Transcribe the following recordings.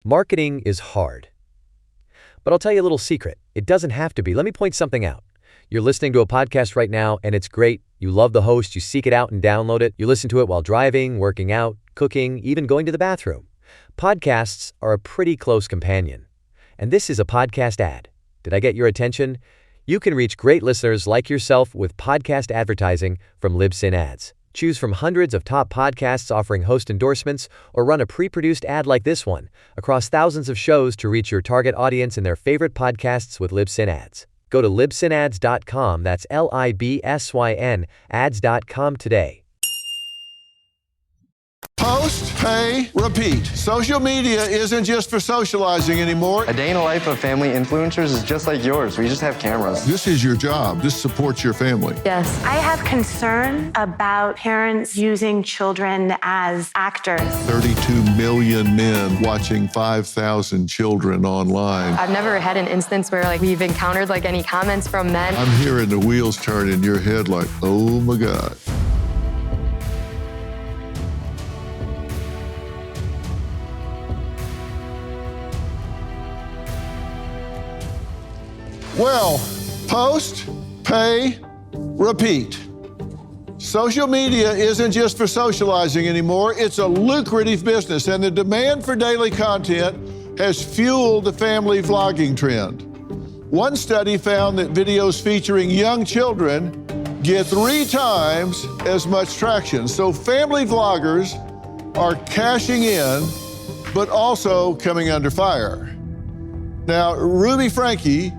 Marketing is hard. But I'll tell you a little secret. It doesn't have to be. Let me point something out. You're listening to a podcast right now, and it's great. You love the host. You seek it out and download it. You listen to it while driving, working out, cooking, even going to the bathroom. Podcasts are a pretty close companion. And this is a podcast ad. Did I get your attention? You can reach great listeners like yourself with podcast advertising from Libsyn Ads. Choose from hundreds of top podcasts offering host endorsements, or run a pre-produced ad like this one across thousands of shows to reach your target audience in their favorite podcasts with Libsyn Ads. Go to libsynads.com, that's Libsyn, ads.com today. Post, pay, repeat. Social media isn't just for socializing anymore. A day in the life of family influencers is just like yours. We just have cameras. This is your job. This supports your family. Yes. I have concern about parents using children as actors. 32 million men watching 5,000 children online. I've never had an instance where we've encountered any comments from men. I'm hearing the wheels turn in your head like, oh my God. Well, post, pay, repeat. Social media isn't just for socializing anymore. It's a lucrative business, and the demand for daily content has fueled the family vlogging trend. One study found that videos featuring young children get 3 times as much traction. So family vloggers are cashing in, but also coming under fire. Now, Ruby Franke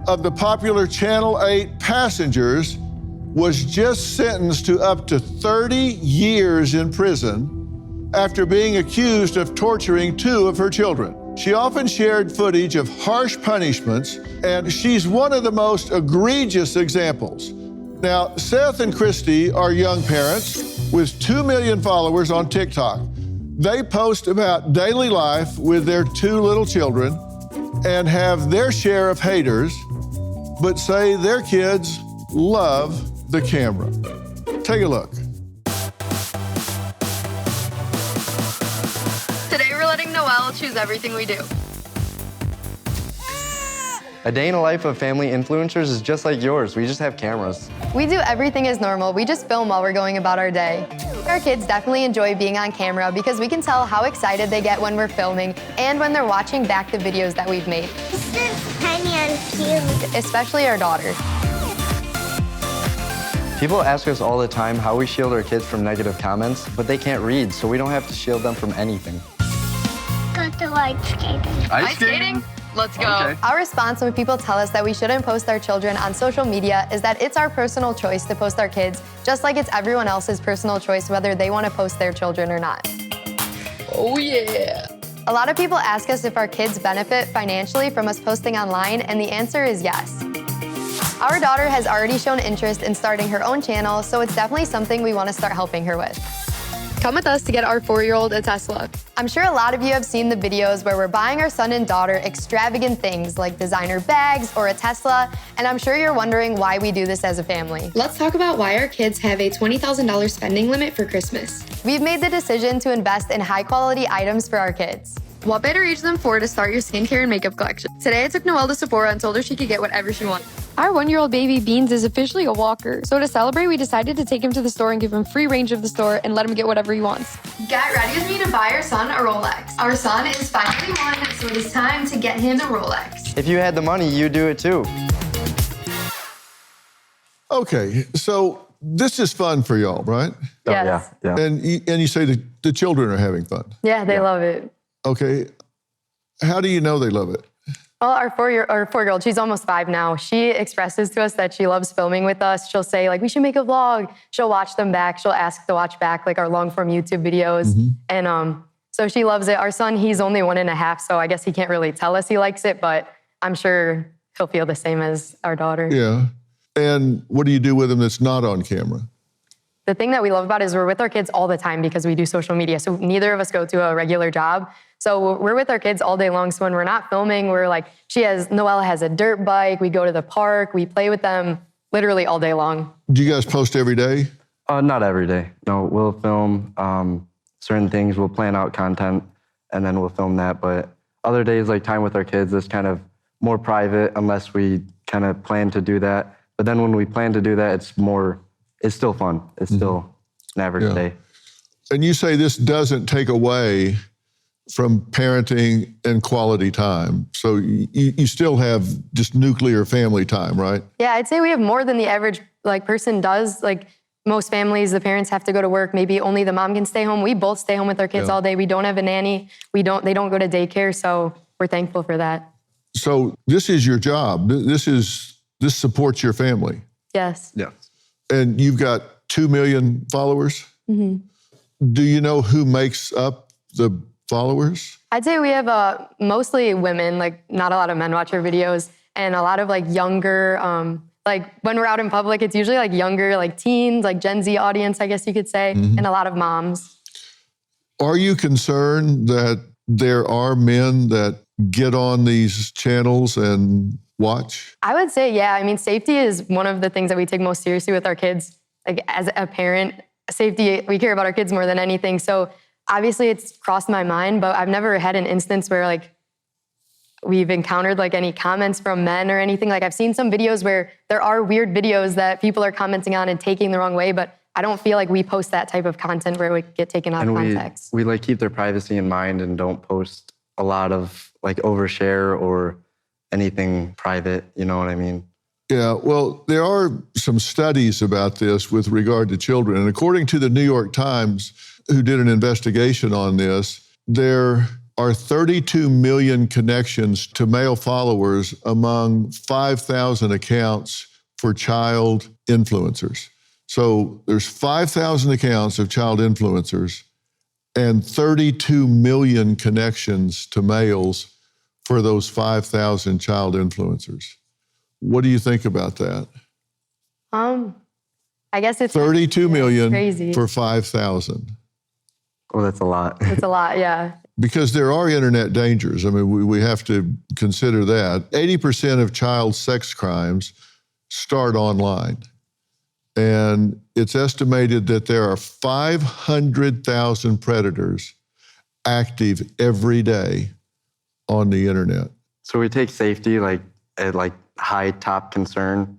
of the popular Channel 8 Passengers was just sentenced to up to 30 years in prison after being accused of torturing 2 of her children. She often shared footage of harsh punishments, and she's one of the most egregious examples. Now, Seth and Christy are young parents with 2 million followers on TikTok. They post about daily life with their 2 little children and have their share of haters, but say their kids love the camera. Take a look. Today we're letting Noelle choose everything we do. A day in the life of family influencers is just like yours. We just have cameras. We do everything as normal. We just film while we're going about our day. Our kids definitely enjoy being on camera because we can tell how excited they get when we're filming and when they're watching back the videos that we've made. This is tiny and cute. Especially our daughter. People ask us all the time how we shield our kids from negative comments, but they can't read, so we don't have to shield them from anything. Got the ice skating. Ice skating? Let's go. Okay. Our response when people tell us that we shouldn't post our children on social media is that it's our personal choice to post our kids, just like it's everyone else's personal choice whether they want to post their children or not. Oh yeah. A lot of people ask us if our kids benefit financially from us posting online, and the answer is yes. Our daughter has already shown interest in starting her own channel, so it's definitely something we want to start helping her with. Come with us to get our 4-year-old a Tesla. I'm sure a lot of you have seen the videos where we're buying our son and daughter extravagant things like designer bags or a Tesla, and I'm sure you're wondering why we do this as a family. Let's talk about why our kids have a $20,000 spending limit for Christmas. We've made the decision to invest in high-quality items for our kids. What better age than 4 to start your skincare and makeup collection? Today I took Noelle to Sephora and told her she could get whatever she wanted. Our 1-year-old baby Beans is officially a walker, so to celebrate we decided to take him to the store and give him free range of the store and let him get whatever he wants. Get ready with me to buy our son a Rolex. Our son is finally 1, so it is time to get him a Rolex. If you had the money, you'd do it too. Okay, so this is fun for y'all, right? Yes. Yeah. And you say the children are having fun. Yeah, they love it. Okay, how do you know they love it? Well, our 4-year-old, she's almost 5 now. She expresses to us that she loves filming with us. She'll say, we should make a vlog. She'll watch them back. She'll ask to watch back, our long-form YouTube videos. Mm-hmm. And so she loves it. Our son, he's only 1.5, so I guess he can't really tell us he likes it, but I'm sure he'll feel the same as our daughter. Yeah. And what do you do with them that's not on camera? The thing that we love about it is we're with our kids all the time because we do social media. So neither of us go to a regular job. So we're with our kids all day long. So when we're not filming, we're Noelle has a dirt bike. We go to the park. We play with them literally all day long. Do you guys post every day? Not every day. No, we'll film certain things. We'll plan out content, and then we'll film that. But Other days, like time with our kids, is kind of more private unless we kind of plan to do that. But then when we plan to do that, it's still fun. It's still an average day. And you say this doesn't take away from parenting and quality time. So you still have just nuclear family time, right? Yeah, I'd say we have more than the average person does. Like most families, the parents have to go to work. Maybe only the mom can stay home. We both stay home with our kids all day. We don't have a nanny. They don't go to daycare. So we're thankful for that. So this is your job. This supports your family. Yes. Yeah. And you've got 2 million followers? Mm-hmm. Do you know who makes up the followers? I'd say we have mostly women, not a lot of men watch our videos, and a lot of younger, when we're out in public, it's usually younger, teens, Gen Z audience, I guess you could say, and a lot of moms. Are you concerned that there are men that get on these channels and watch? I would say, yeah. I mean, safety is one of the things that we take most seriously with our kids. As a parent, safety, we care about our kids more than anything. So obviously it's crossed my mind, but I've never had an instance where we've encountered any comments from men or anything. I've seen some videos where there are weird videos that people are commenting on and taking the wrong way, but I don't feel like we post that type of content where we get taken out of context. We keep their privacy in mind and don't post a lot of overshare or anything private, you know what I mean? Yeah, well, there are some studies about this with regard to children. And according to the New York Times, who did an investigation on this, there are 32 million connections to male followers among 5,000 accounts for child influencers. So there's 5,000 accounts of child influencers and 32 million connections to males for those 5,000 child influencers. What do you think about that? I guess it's 32 million crazy. For 5,000. Oh, that's a lot. It's a lot, yeah. Because there are internet dangers. I mean, we have to consider that. 80% of child sex crimes start online. And it's estimated that there are 500,000 predators active every day on the internet. So we take safety at high top concern.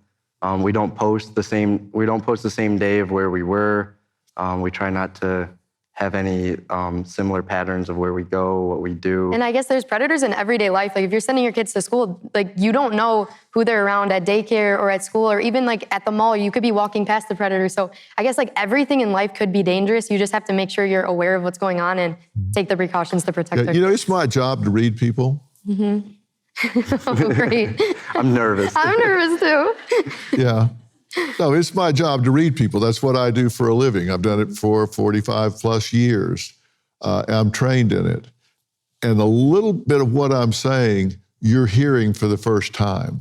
We don't post the same day of where we were. We try not to have any similar patterns of where we go, what we do. And I guess there's predators in everyday life. If you're sending your kids to school, you don't know who they're around at daycare or at school, or even at the mall, you could be walking past the predator. So I guess everything in life could be dangerous. You just have to make sure you're aware of what's going on and take the precautions to protect their kids. It's my job to read people. Mm-hmm. Oh, great. I'm nervous. I'm nervous too. Yeah. No, it's my job to read people. That's what I do for a living. I've done it for 45 plus years. I'm trained in it. And a little bit of what I'm saying, you're hearing for the first time.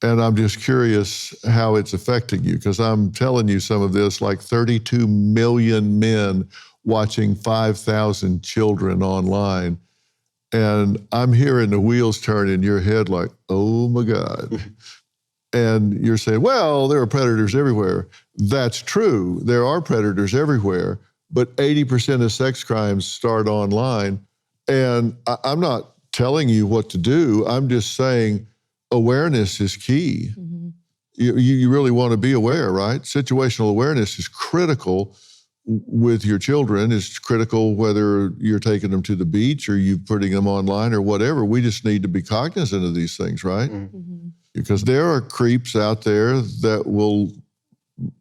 And I'm just curious how it's affecting you, because I'm telling you some of this, 32 million men watching 5,000 children online. And I'm hearing the wheels turn in your head oh my God. And you're saying, well, there are predators everywhere. That's true. There are predators everywhere, but 80% of sex crimes start online. And I'm not telling you what to do. I'm just saying awareness is key. Mm-hmm. You really want to be aware, right? Situational awareness is critical with your children. It's critical whether you're taking them to the beach or you're putting them online or whatever. We just need to be cognizant of these things, right? Mm-hmm. Because there are creeps out there that will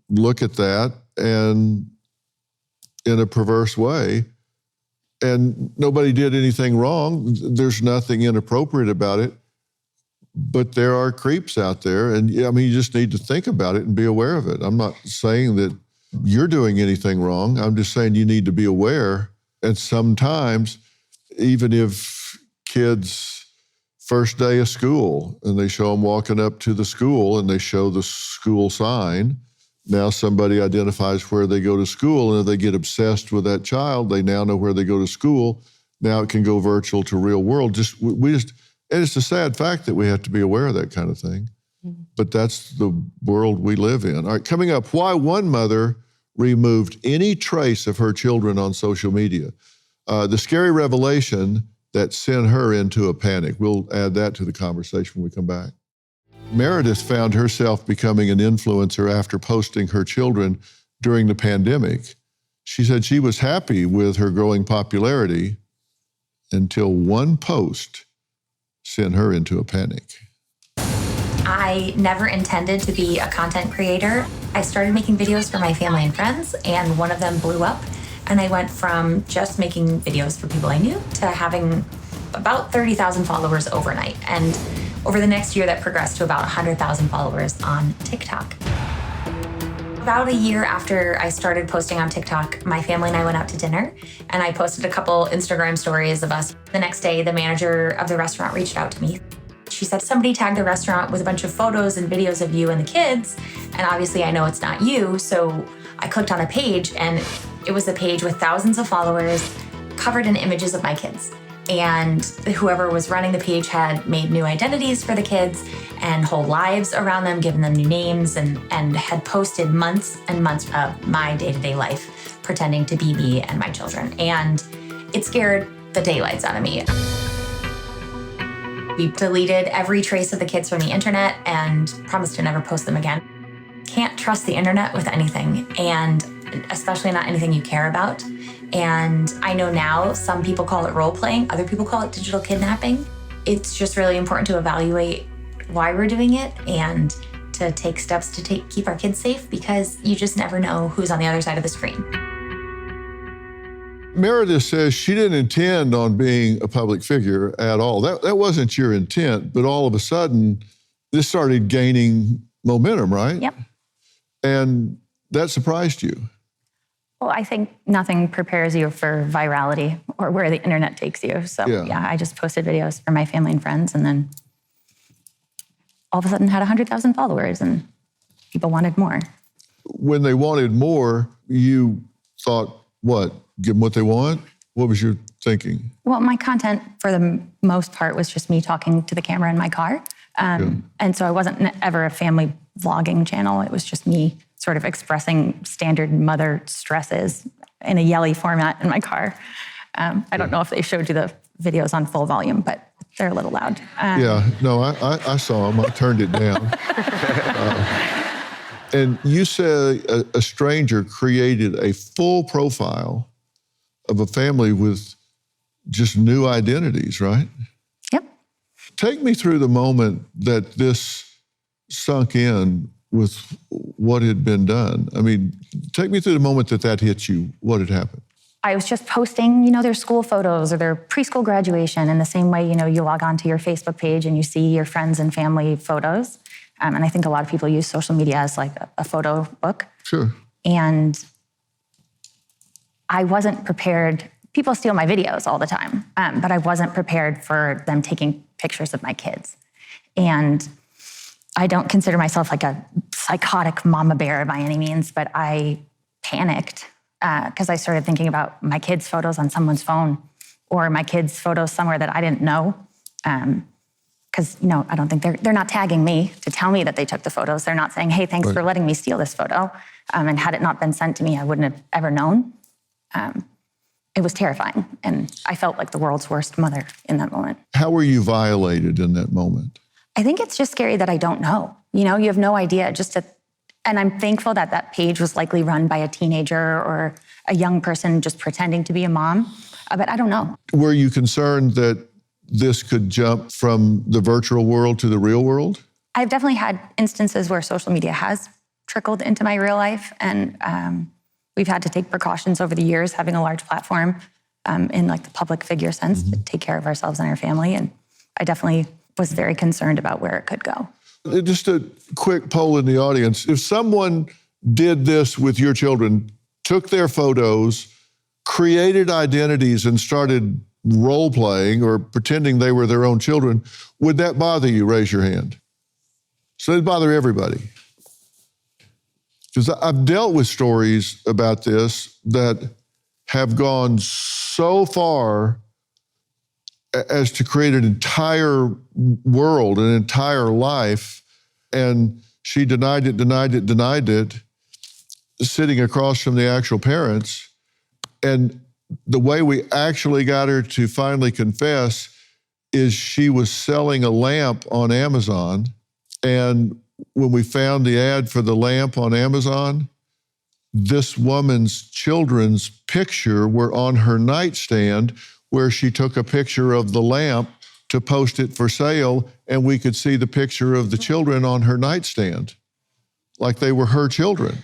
look at that and in a perverse way, and nobody did anything wrong. There's nothing inappropriate about it, but there are creeps out there, and you just need to think about it and be aware of it. I'm not saying that you're doing anything wrong. I'm just saying you need to be aware, and sometimes, even if kids first day of school, and they show them walking up to the school and they show the school sign. Now somebody identifies where they go to school, and if they get obsessed with that child, they now know where they go to school. Now it can go virtual to real world. And it's a sad fact that we have to be aware of that kind of thing. Mm-hmm. But that's the world we live in. All right, coming up, why one mother removed any trace of her children on social media. The scary revelation that sent her into a panic. We'll add that to the conversation when we come back. Meredith found herself becoming an influencer after posting her children during the pandemic. She said she was happy with her growing popularity until one post sent her into a panic. I never intended to be a content creator. I started making videos for my family and friends, and one of them blew up. And I went from just making videos for people I knew to having about 30,000 followers overnight. And over the next year, that progressed to about 100,000 followers on TikTok. About a year after I started posting on TikTok, my family and I went out to dinner, and I posted a couple Instagram stories of us. The next day, the manager of the restaurant reached out to me. She said, somebody tagged the restaurant with a bunch of photos and videos of you and the kids, and obviously I know it's not you, so I clicked on a page, and it was a page with thousands of followers covered in images of my kids. And whoever was running the page had made new identities for the kids and whole lives around them, given them new names, and had posted months and months of my day-to-day life, pretending to be me and my children. And it scared the daylights out of me. We deleted every trace of the kids from the internet and promised to never post them again. Can't trust the internet with anything, and especially not anything you care about. And I know now some people call it role-playing, other people call it digital kidnapping. It's just really important to evaluate why we're doing it and to take steps to keep our kids safe, because you just never know who's on the other side of the screen. Meredith says she didn't intend on being a public figure at all. That wasn't your intent, but all of a sudden, this started gaining momentum, right? Yep. And that surprised you. Well, I think nothing prepares you for virality or where the internet takes you. So yeah, I just posted videos for my family and friends, and then all of a sudden had 100,000 followers, and people wanted more. When they wanted more, you thought, what? Give them what they want? What was your thinking? Well, my content for the most part was just me talking to the camera in my car. And so I wasn't ever a family vlogging channel. It was just me sort of expressing standard mother stresses in a yelly format in my car. I don't know if they showed you the videos on full volume, but they're a little loud. No, I saw them. I turned it down. And you say a stranger created a full profile of a family with just new identities, right? Yep. Take me through the moment that this sunk in with what had been done. I mean, take me through the moment that hit you. What had happened? I was just posting, their school photos or their preschool graduation in the same way, you log onto your Facebook page and you see your friends and family photos. And I think a lot of people use social media as like a photo book. Sure. And I wasn't prepared. People steal my videos all the time, but I wasn't prepared for them taking pictures of my kids. And I don't consider myself like a psychotic mama bear by any means, but I panicked because I started thinking about my kids' photos on someone's phone or my kids' photos somewhere that I didn't know. Because, I don't think they're not tagging me to tell me that they took the photos. They're not saying, hey, thanks for letting me steal this photo. And had it not been sent to me, I wouldn't have ever known. It was terrifying. And I felt like the world's worst mother in that moment. How were you violated in that moment? I think it's just scary that I don't know. You have no idea. And I'm thankful that page was likely run by a teenager or a young person just pretending to be a mom. But I don't know. Were you concerned that this could jump from the virtual world to the real world? I've definitely had instances where social media has trickled into my real life. And we've had to take precautions over the years, having a large platform in like the public figure sense to take care of ourselves and our family. And I definitely was very concerned about where it could go. Just a quick poll in the audience. If someone did this with your children, took their photos, created identities and started role-playing or pretending they were their own children, would that bother you? Raise your hand. So it'd bother everybody. Because I've dealt with stories about this that have gone so far as to create an entire world, an entire life, and she denied it, sitting across from the actual parents. And the way we actually got her to finally confess is she was selling a lamp on Amazon. And when we found the ad for the lamp on Amazon, this woman's children's picture were on her nightstand where she took a picture of the lamp to post it for sale, and we could see the picture of the children on her nightstand, like they were her children.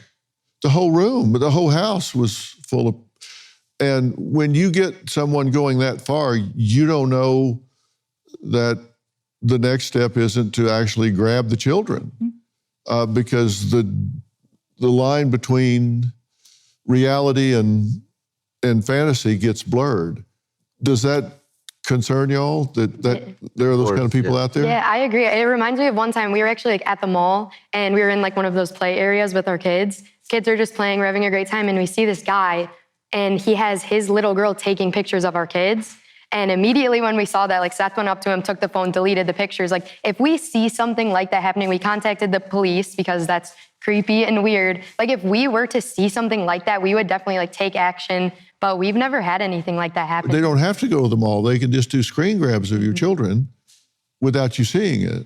The whole room, the whole house was full of, and when you get someone going that far, you don't know that the next step isn't to actually grab the children, because the line between reality and fantasy gets blurred. Does that concern y'all that there are those kind of people out there? Yeah, I agree. It reminds me of one time we were actually like at the mall and we were in like one of those play areas with our kids. Kids are just playing, we're having a great time, and we see this guy and he has his little girl taking pictures of our kids. And immediately when we saw that, like Seth went up to him, took the phone, deleted the pictures. Like if we see something like that happening, we contacted the police because that's creepy and weird. Like if we were to see something like that, we would definitely like take action, but we've never had anything like that happen. They don't have to go to the mall. They can just do screen grabs of your children without you seeing it.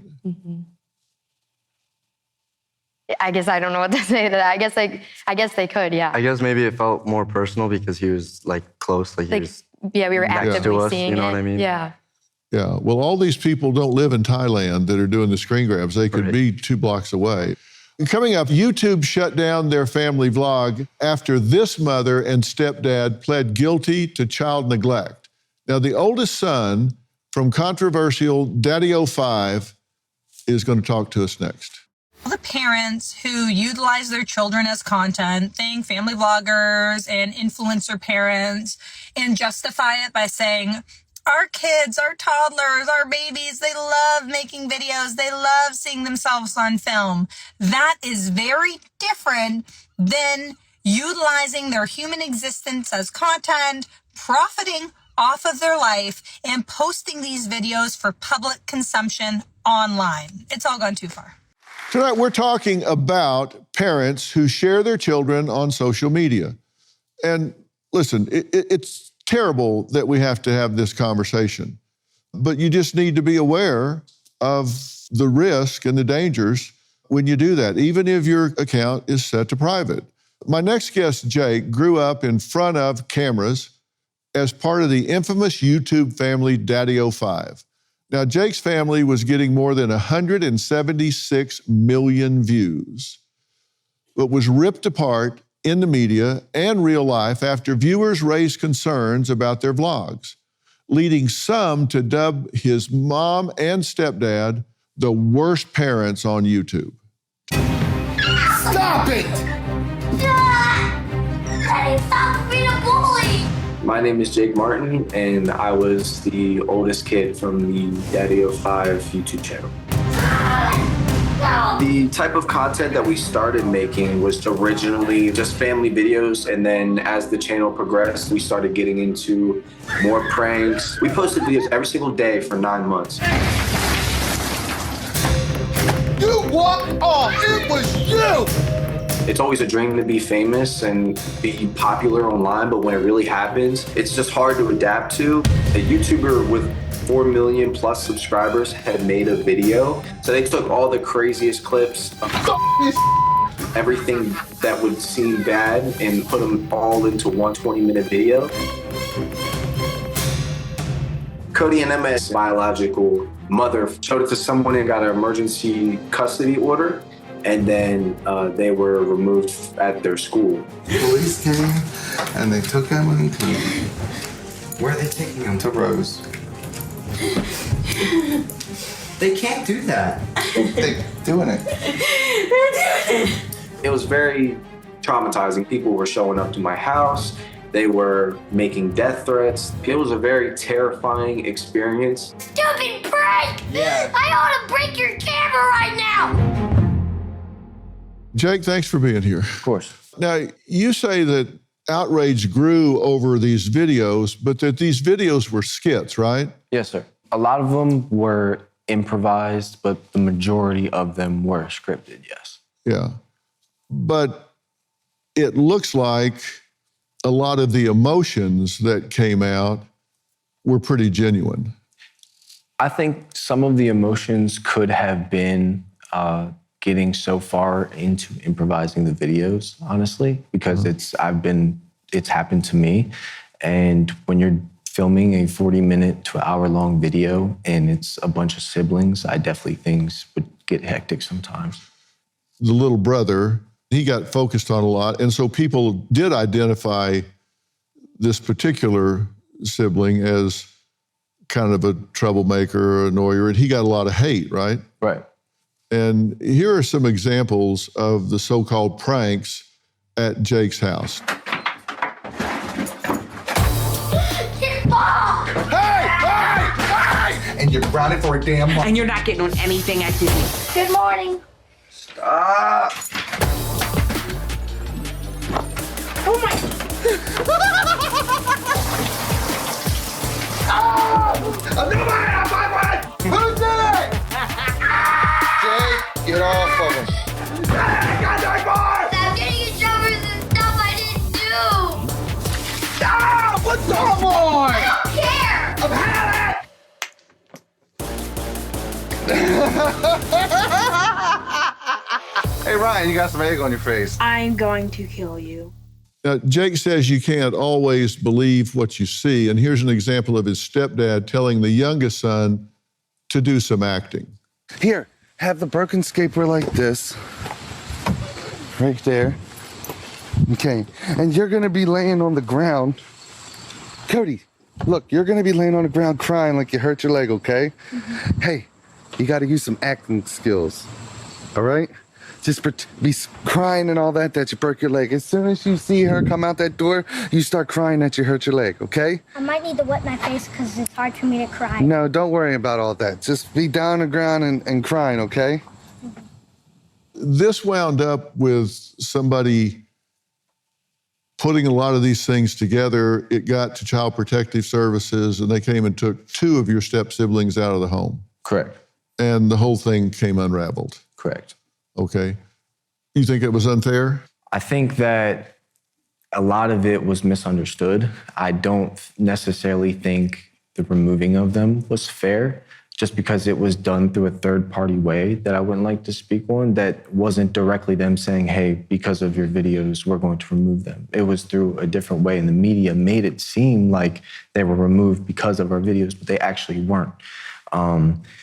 I guess I don't know what to say to that. I guess they could, yeah. I guess maybe it felt more personal because he was like close, like he was yeah, we were actively seeing you know it. what I mean? Yeah. Yeah, well, all these people don't live in Thailand that are doing the screen grabs. They could be 2 blocks away. Coming up, YouTube shut down their family vlog after this mother and stepdad pled guilty to child neglect. Now, the oldest son from controversial Daddy-O5 is going to talk to us next. The parents who utilize their children as content, think family vloggers and influencer parents, and justify it by saying, our kids, our toddlers, our babies, they love making videos. They love seeing themselves on film. That is very different than utilizing their human existence as content, profiting off of their life, and posting these videos for public consumption online. It's all gone too far. Tonight, we're talking about parents who share their children on social media. And listen, it's terrible that we have to have this conversation, but you just need to be aware of the risk and the dangers when you do that, even if your account is set to private. My next guest, Jake, grew up in front of cameras as part of the infamous YouTube family Daddy-O5. Now, Jake's family was getting more than 176 million views, but was ripped apart in the media and real life after viewers raised concerns about their vlogs, leading some to dub his mom and stepdad the worst parents on YouTube. Stop it! Daddy, stop being a bully! My name is Jake Martin, and I was the oldest kid from the Daddy-O5 YouTube channel. The type of content that we started making was originally just family videos, and then as the channel progressed, we started getting into more pranks. We posted videos every single day for 9 months. You walked off! It was you! It's always a dream to be famous and be popular online, but when it really happens, it's just hard to adapt to. A YouTuber with 4 million plus subscribers had made a video. So they took all the craziest clips, everything that would seem bad, and put them all into one 20-minute video. Cody and Emma's biological mother showed it to someone and got an emergency custody order, and then they were removed at their school. Police came and they took Emma and Cody. Where are they taking them? To Rose. They can't do that. They're doing it. It was very traumatizing. People were showing up to my house. They were making death threats. It was a very terrifying experience. Stupid prank! Yeah. I ought to break your camera right now! Jake, thanks for being here. Of course. Now, you say that outrage grew over these videos, but that these videos were skits, right? Yes, sir. A lot of them were improvised, but the majority of them were scripted, yes. Yeah. But it looks like a lot of the emotions that came out were pretty genuine. I think some of the emotions could have been getting so far into improvising the videos, honestly, because it's happened to me. And when you're filming a 40-minute to hour-long video and it's a bunch of siblings, I definitely things would get hectic sometimes. The little brother, he got focused on a lot. And so people did identify this particular sibling as kind of a troublemaker, annoyer, and he got a lot of hate, right? Right. And here are some examples of the so-called pranks at Jake's house. And you're running for a damn month. And you're not getting on anything at Disney. Good morning. Stop. Oh my. Who's that? Jake, get off of him. Stop getting in trouble for stuff I didn't do. Ah, what's going on? I don't care. I've had it. Hey, Ryan, you got some egg on your face. I'm going to kill you. Jake says you can't always believe what you see, and here's an example of his stepdad telling the youngest son to do some acting. Here, have the broken skateboard like this. Right there. Okay, and you're gonna be laying on the ground. Cody, look, you're gonna be laying on the ground crying like you hurt your leg, okay? Mm-hmm. Hey, you gotta use some acting skills, all right? Just be crying and all that you broke your leg. As soon as you see her come out that door, you start crying that you hurt your leg, okay? I might need to wet my face because it's hard for me to cry. No, don't worry about all that. Just be down on the ground and crying, okay? This wound up with somebody putting a lot of these things together. It got to Child Protective Services, and they came and took 2 of your step-siblings out of the home. Correct. And the whole thing came unraveled. Correct. Okay. You think it was unfair? I think that a lot of it was misunderstood. I don't necessarily think the removing of them was fair, just because it was done through a third-party way that I wouldn't like to speak on, that wasn't directly them saying, hey, because of your videos, we're going to remove them. It was through a different way, and the media made it seem like they were removed because of our videos, but they actually weren't.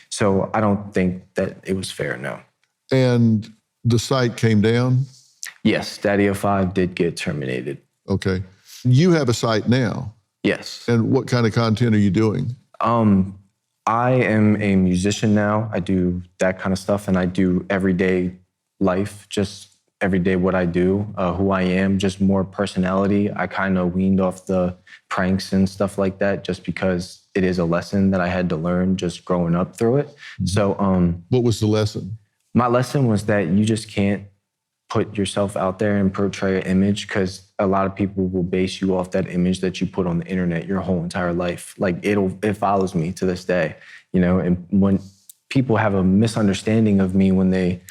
So I don't think that it was fair, no. And the site came down? Yes, Daddy05 did get terminated. Okay. You have a site now? Yes. And what kind of content are you doing? I am a musician now. I do that kind of stuff, and I do everyday life, just everyday what I do, who I am, just more personality. I kind of weaned off the pranks and stuff like that just because it is a lesson that I had to learn just growing up through it. Mm-hmm. So what was the lesson? My lesson was that you just can't put yourself out there and portray an image, because a lot of people will base you off that image that you put on the internet your whole entire life. Like it follows me to this day, you know, and when people have a misunderstanding of me when they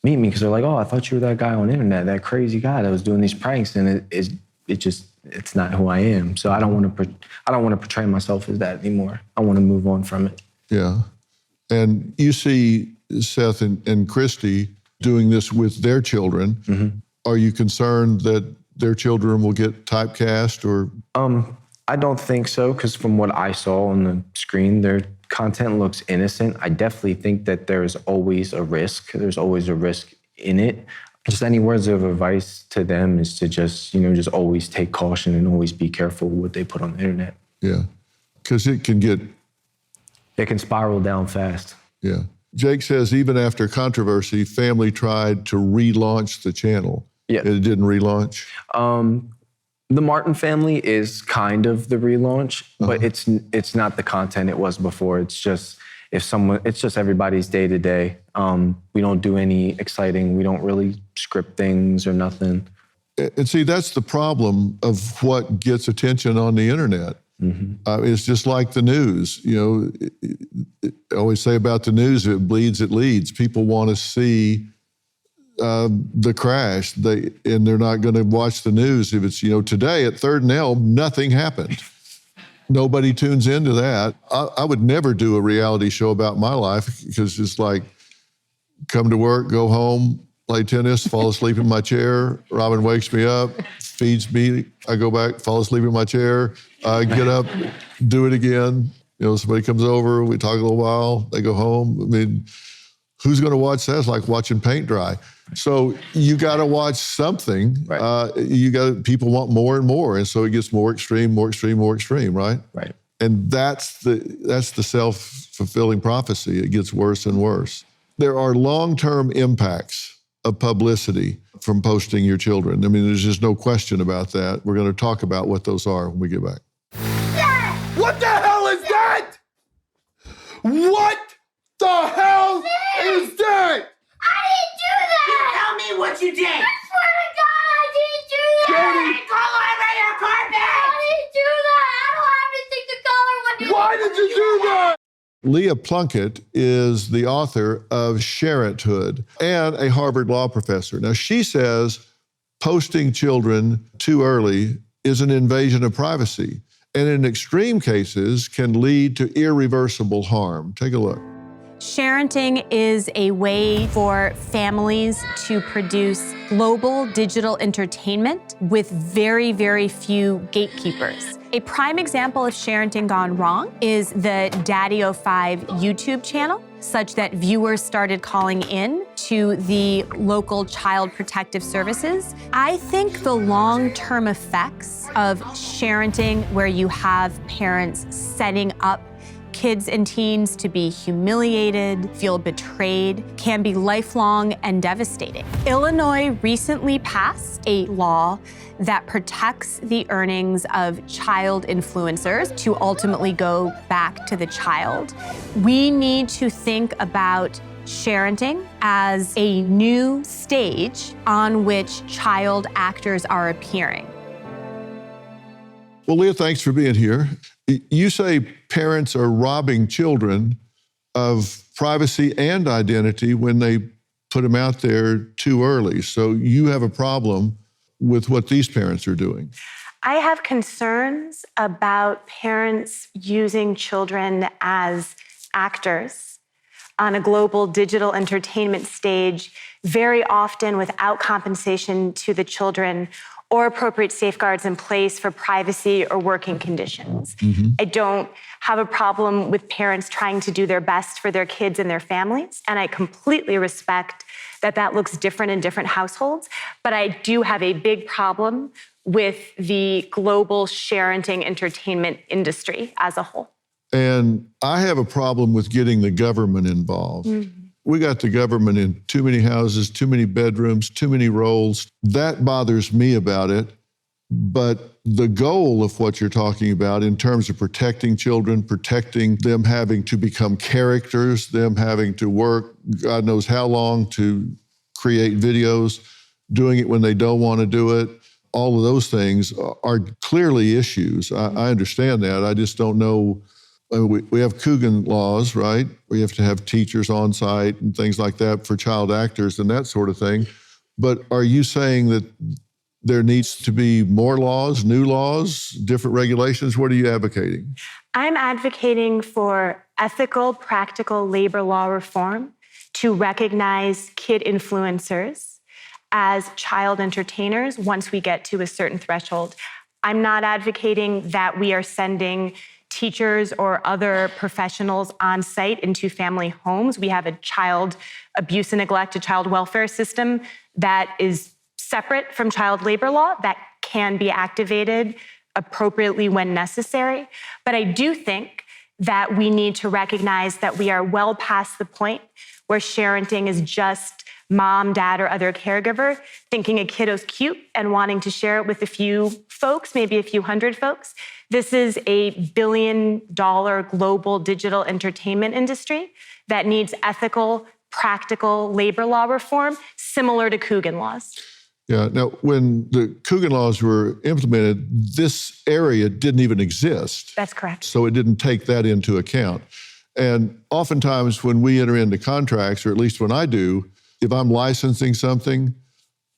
meet me, because they're like, oh, I thought you were that guy on the internet, that crazy guy that was doing these pranks, and it's not who I am. So I don't want to portray myself as that anymore. I want to move on from it. Yeah. And you see Seth and Christy doing this with their children. Mm-hmm. Are you concerned that their children will get typecast or? I don't think so, because from what I saw on the screen, their content looks innocent. I definitely think that there's always a risk. There's always a risk in it. Just any words of advice to them is to just always take caution and always be careful what they put on the internet. Yeah, because it can spiral down fast. Yeah. Jake says even after controversy, family tried to relaunch the channel. Yeah. It didn't relaunch? The Martin family is kind of the relaunch, but it's not the content it was before. It's just it's just everybody's day to day. We don't do any exciting, we don't really script things or nothing. And see, that's the problem of what gets attention on the internet. Mm-hmm. It's just like the news. You know, I always say about the news, if it bleeds, it leads. People want to see the crash, and they're not going to watch the news. If it's, today at 3rd and Elm, nothing happened. Nobody tunes into that. I would never do a reality show about my life because it's like, come to work, go home, play tennis, fall asleep in my chair. Robin wakes me up, feeds me. I go back, fall asleep in my chair. I get up, do it again. Somebody comes over, we talk a little while, they go home. I mean, who's going to watch that? It's like watching paint dry. So you got to watch something. Right. People want more and more, and so it gets more extreme, right? Right. And that's the self-fulfilling prophecy. It gets worse and worse. There are long-term impacts of publicity from posting your children. I mean, there's just no question about that. We're going to talk about what those are when we get back. What the hell is that? What the hell is that? I didn't do that! Tell me what you did! I swear to God, I didn't do that! Jody, call over your carpet! I didn't do that! I don't have anything to color with it! Why did you do that? Leah Plunkett is the author of Sharenthood and a Harvard law professor. Now, she says posting children too early is an invasion of privacy, and in extreme cases can lead to irreversible harm. Take a look. Sharenting is a way for families to produce global digital entertainment with very, very few gatekeepers. A prime example of sharenting gone wrong is the Daddy05 YouTube channel, such that viewers started calling in to the local child protective services. I think the long-term effects of sharenting, where you have parents setting up kids and teens to be humiliated, feel betrayed, can be lifelong and devastating. Illinois recently passed a law that protects the earnings of child influencers to ultimately go back to the child. We need to think about sharenting as a new stage on which child actors are appearing. Well, Leah, thanks for being here. You say parents are robbing children of privacy and identity when they put them out there too early. So you have a problem with what these parents are doing. I have concerns about parents using children as actors on a global digital entertainment stage, very often without compensation to the children or appropriate safeguards in place for privacy or working conditions. I don't have a problem with parents trying to do their best for their kids and their families, and I completely respect that that looks different in different households, but I do have a big problem with the global sharenting entertainment industry as a whole. And I have a problem with getting the government involved. We got the government in too many houses, too many bedrooms, too many roles. That bothers me about it. But the goal of what you're talking about in terms of protecting children, protecting them having to become characters, them having to work God knows how long to create videos, doing it when they don't want to do it, all of those things are clearly issues. I understand that. I just don't know. We have Coogan laws, right? We have to have teachers on site and things like that for child actors and that sort of thing. But are you saying that there needs to be more laws, new laws, different regulations? What are you advocating? I'm advocating for ethical, practical labor law reform to recognize kid influencers as child entertainers once we get to a certain threshold. I'm not advocating that we are sending teachers or other professionals on site into family homes. We have a child abuse and neglect, a child welfare system that is separate from child labor law that can be activated appropriately when necessary. But I do think that we need to recognize that we are well past the point where sharenting is just mom, dad, or other caregiver thinking a kiddo's cute and wanting to share it with a few folks, maybe a few hundred folks. This is a billion-dollar global digital entertainment industry that needs ethical, practical labor law reform, similar to Coogan laws. Yeah, now when the Coogan laws were implemented, this area didn't even exist. That's correct. So it didn't take that into account. And oftentimes when we enter into contracts, or at least when I do, if I'm licensing something,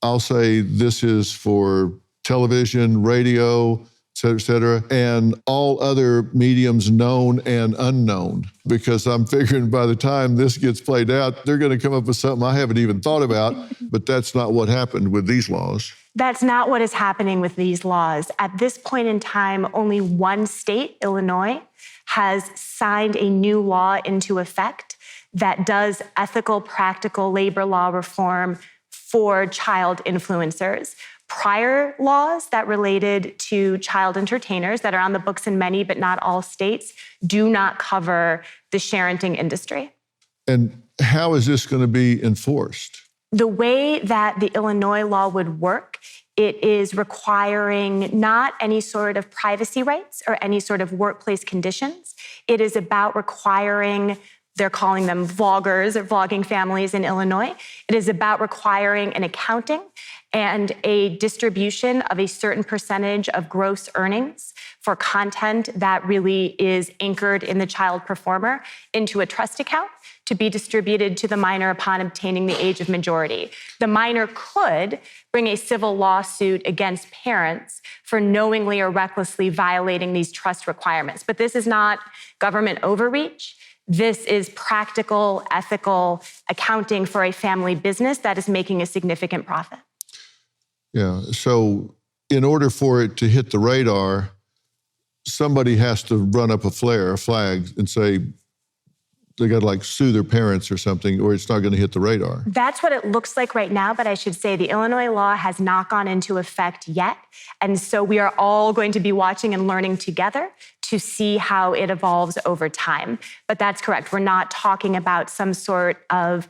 I'll say this is for television, radio, et cetera, and all other mediums known and unknown, because I'm figuring by the time this gets played out, they're going to come up with something I haven't even thought about, but that's not what happened with these laws. That's not what is happening with these laws. At this point in time, only one state, Illinois, has signed a new law into effect that does ethical, practical labor law reform for child influencers. Prior laws that related to child entertainers that are on the books in many but not all states do not cover the sharenting industry. And how is this going to be enforced? The way that the Illinois law would work, it is requiring not any sort of privacy rights or any sort of workplace conditions. It is about requiring, they're calling them vloggers or vlogging families in Illinois. It is about requiring an accounting and a distribution of a certain percentage of gross earnings for content that really is anchored in the child performer into a trust account to be distributed to the minor upon obtaining the age of majority. The minor could bring a civil lawsuit against parents for knowingly or recklessly violating these trust requirements. But this is not government overreach. This is practical, ethical accounting for a family business that is making a significant profit. Yeah, so in order for it to hit the radar, somebody has to run up a flag, and say they got to like sue their parents or something, or it's not going to hit the radar. That's what it looks like right now, but I should say the Illinois law has not gone into effect yet. And so we are all going to be watching and learning together to see how it evolves over time. But that's correct. We're not talking about some sort of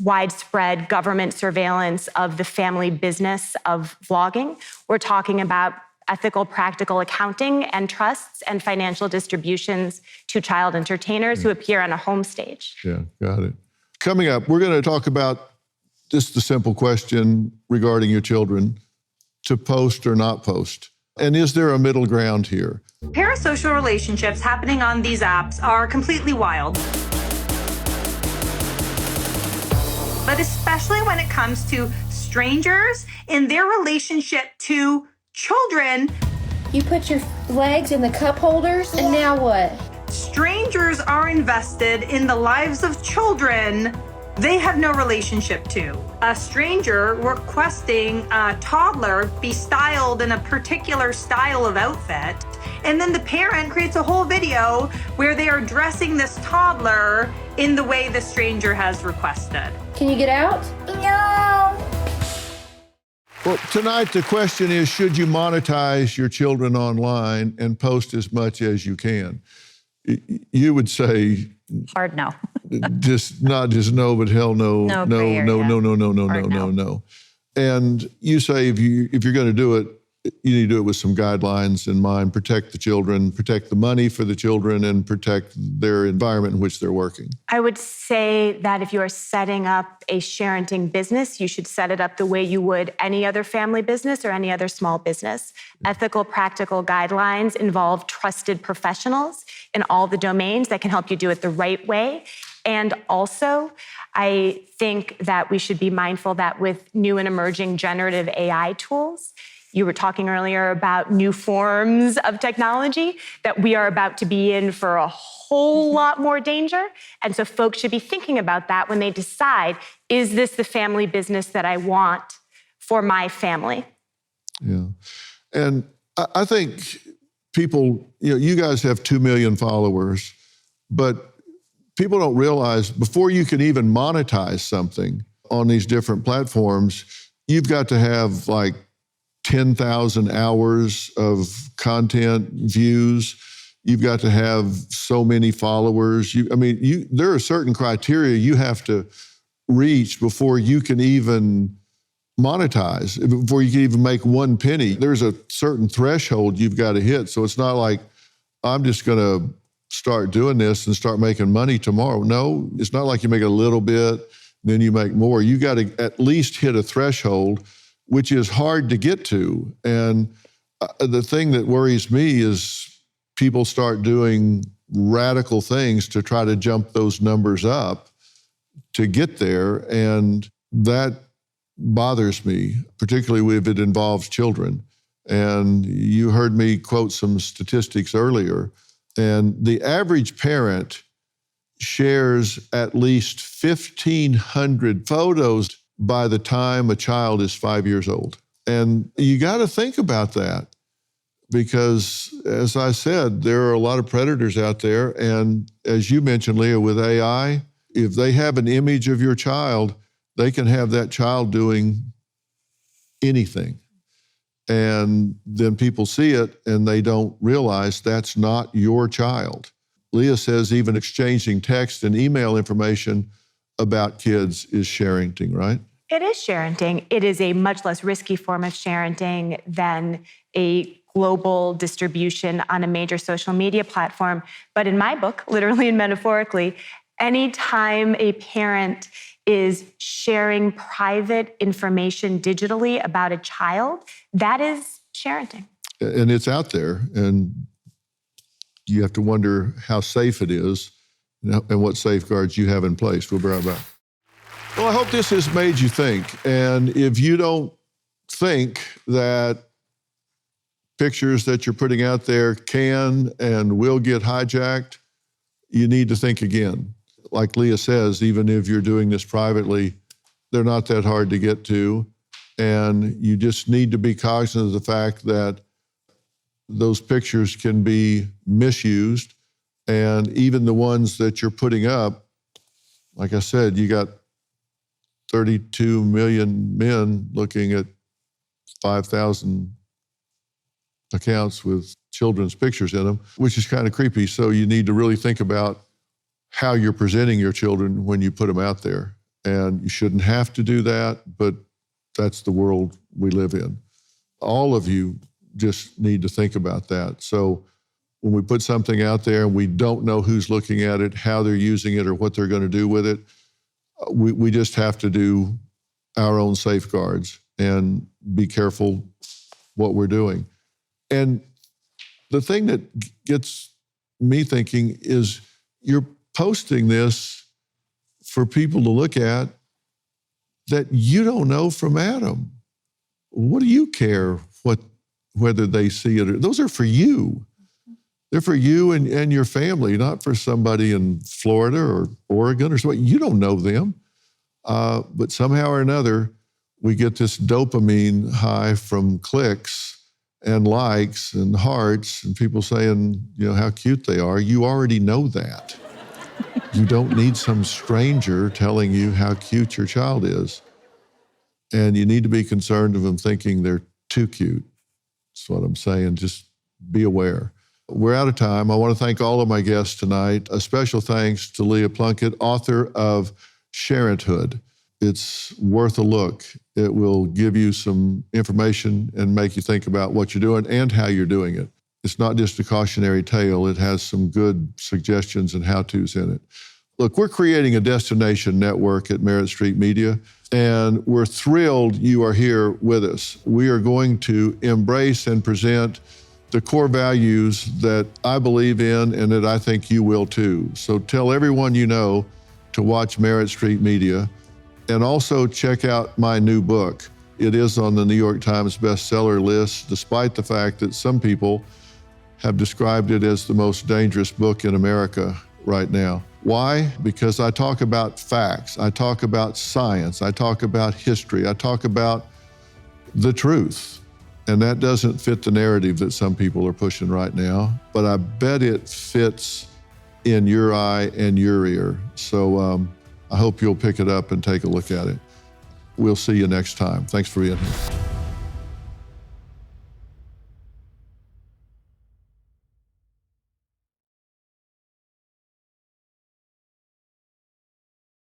widespread government surveillance of the family business of vlogging. We're talking about ethical, practical accounting and trusts and financial distributions to child entertainers who appear on a home stage. Yeah, got it. Coming up, we're going to talk about just the simple question regarding your children, to post or not post. And is there a middle ground here? Parasocial relationships happening on these apps are completely wild. But especially when it comes to strangers in their relationship to children. You put your legs in the cup holders, and now what? Strangers are invested in the lives of children they have no relationship to. A stranger requesting a toddler be styled in a particular style of outfit, and then the parent creates a whole video where they are dressing this toddler in the way the stranger has requested. Can you get out? No. Well, tonight the question is, should you monetize your children online and post as much as you can? You would say... Hard no. just not just no, but hell no, no. And you say if you're going to do it, you need to do it with some guidelines in mind. Protect the children, protect the money for the children, and protect their environment in which they're working. I would say that if you are setting up a sharenting business, you should set it up the way you would any other family business or any other small business. Ethical, practical guidelines involve trusted professionals in all the domains that can help you do it the right way. And also, I think that we should be mindful that with new and emerging generative AI tools, you were talking earlier about new forms of technology, that we are about to be in for a whole lot more danger. And so folks should be thinking about that when they decide, is this the family business that I want for my family? Yeah. And I think people, you guys have 2 million followers, but people don't realize before you can even monetize something on these different platforms, you've got to have like 10,000 hours of content views. You've got to have so many followers. There are certain criteria you have to reach before you can even monetize, before you can even make one penny. There's a certain threshold you've got to hit. So it's not like, I'm just going to start doing this and start making money tomorrow. No, it's not like you make a little bit, then you make more. You got to at least hit a threshold, which is hard to get to. And the thing that worries me is people start doing radical things to try to jump those numbers up to get there. And that bothers me, particularly if it involves children. And you heard me quote some statistics earlier, and the average parent shares at least 1,500 photos by the time a child is 5 years old. And you got to think about that because, as I said, there are a lot of predators out there. And as you mentioned, Leah, with AI, if they have an image of your child, they can have that child doing anything. And then people see it and they don't realize that's not your child. Leah says even exchanging text and email information about kids is sharenting, right? It is sharenting. It is a much less risky form of sharenting than a global distribution on a major social media platform. But in my book, literally and metaphorically, anytime a parent is sharing private information digitally about a child, that is sharenting. And it's out there, and you have to wonder how safe it is and what safeguards you have in place. We'll be right back. Well, I hope this has made you think. And if you don't think that pictures that you're putting out there can and will get hijacked, you need to think again. Like Leah says, even if you're doing this privately, they're not that hard to get to. And you just need to be cognizant of the fact that those pictures can be misused. And even the ones that you're putting up, like I said, you got 32 million men looking at 5,000 accounts with children's pictures in them, which is kind of creepy. So you need to really think about how you're presenting your children when you put them out there. And you shouldn't have to do that, but that's the world we live in. All of you just need to think about that. So when we put something out there and we don't know who's looking at it, how they're using it, or what they're going to do with it, we just have to do our own safeguards and be careful what we're doing. And the thing that gets me thinking is you're posting this for people to look at that you don't know from Adam. What do you care whether they see it or those are for you. They're for you and your family, not for somebody in Florida or Oregon or something. You don't know them. But somehow or another, we get this dopamine high from clicks and likes and hearts and people saying, how cute they are. You already know that. You don't need some stranger telling you how cute your child is. And you need to be concerned of them thinking they're too cute. That's what I'm saying. Just be aware. We're out of time. I want to thank all of my guests tonight. A special thanks to Leah Plunkett, author of Sharenthood. It's worth a look. It will give you some information and make you think about what you're doing and how you're doing it. It's not just a cautionary tale. It has some good suggestions and how-tos in it. Look, we're creating a destination network at Merritt Street Media, and we're thrilled you are here with us. We are going to embrace and present the core values that I believe in and that I think you will too. So tell everyone you know to watch Merritt Street Media, and also check out my new book. It is on the New York Times bestseller list, despite the fact that some people have described it as the most dangerous book in America right now. Why? Because I talk about facts, I talk about science, I talk about history, I talk about the truth. And that doesn't fit the narrative that some people are pushing right now, but I bet it fits in your eye and your ear. So I hope you'll pick it up and take a look at it. We'll see you next time. Thanks for being here.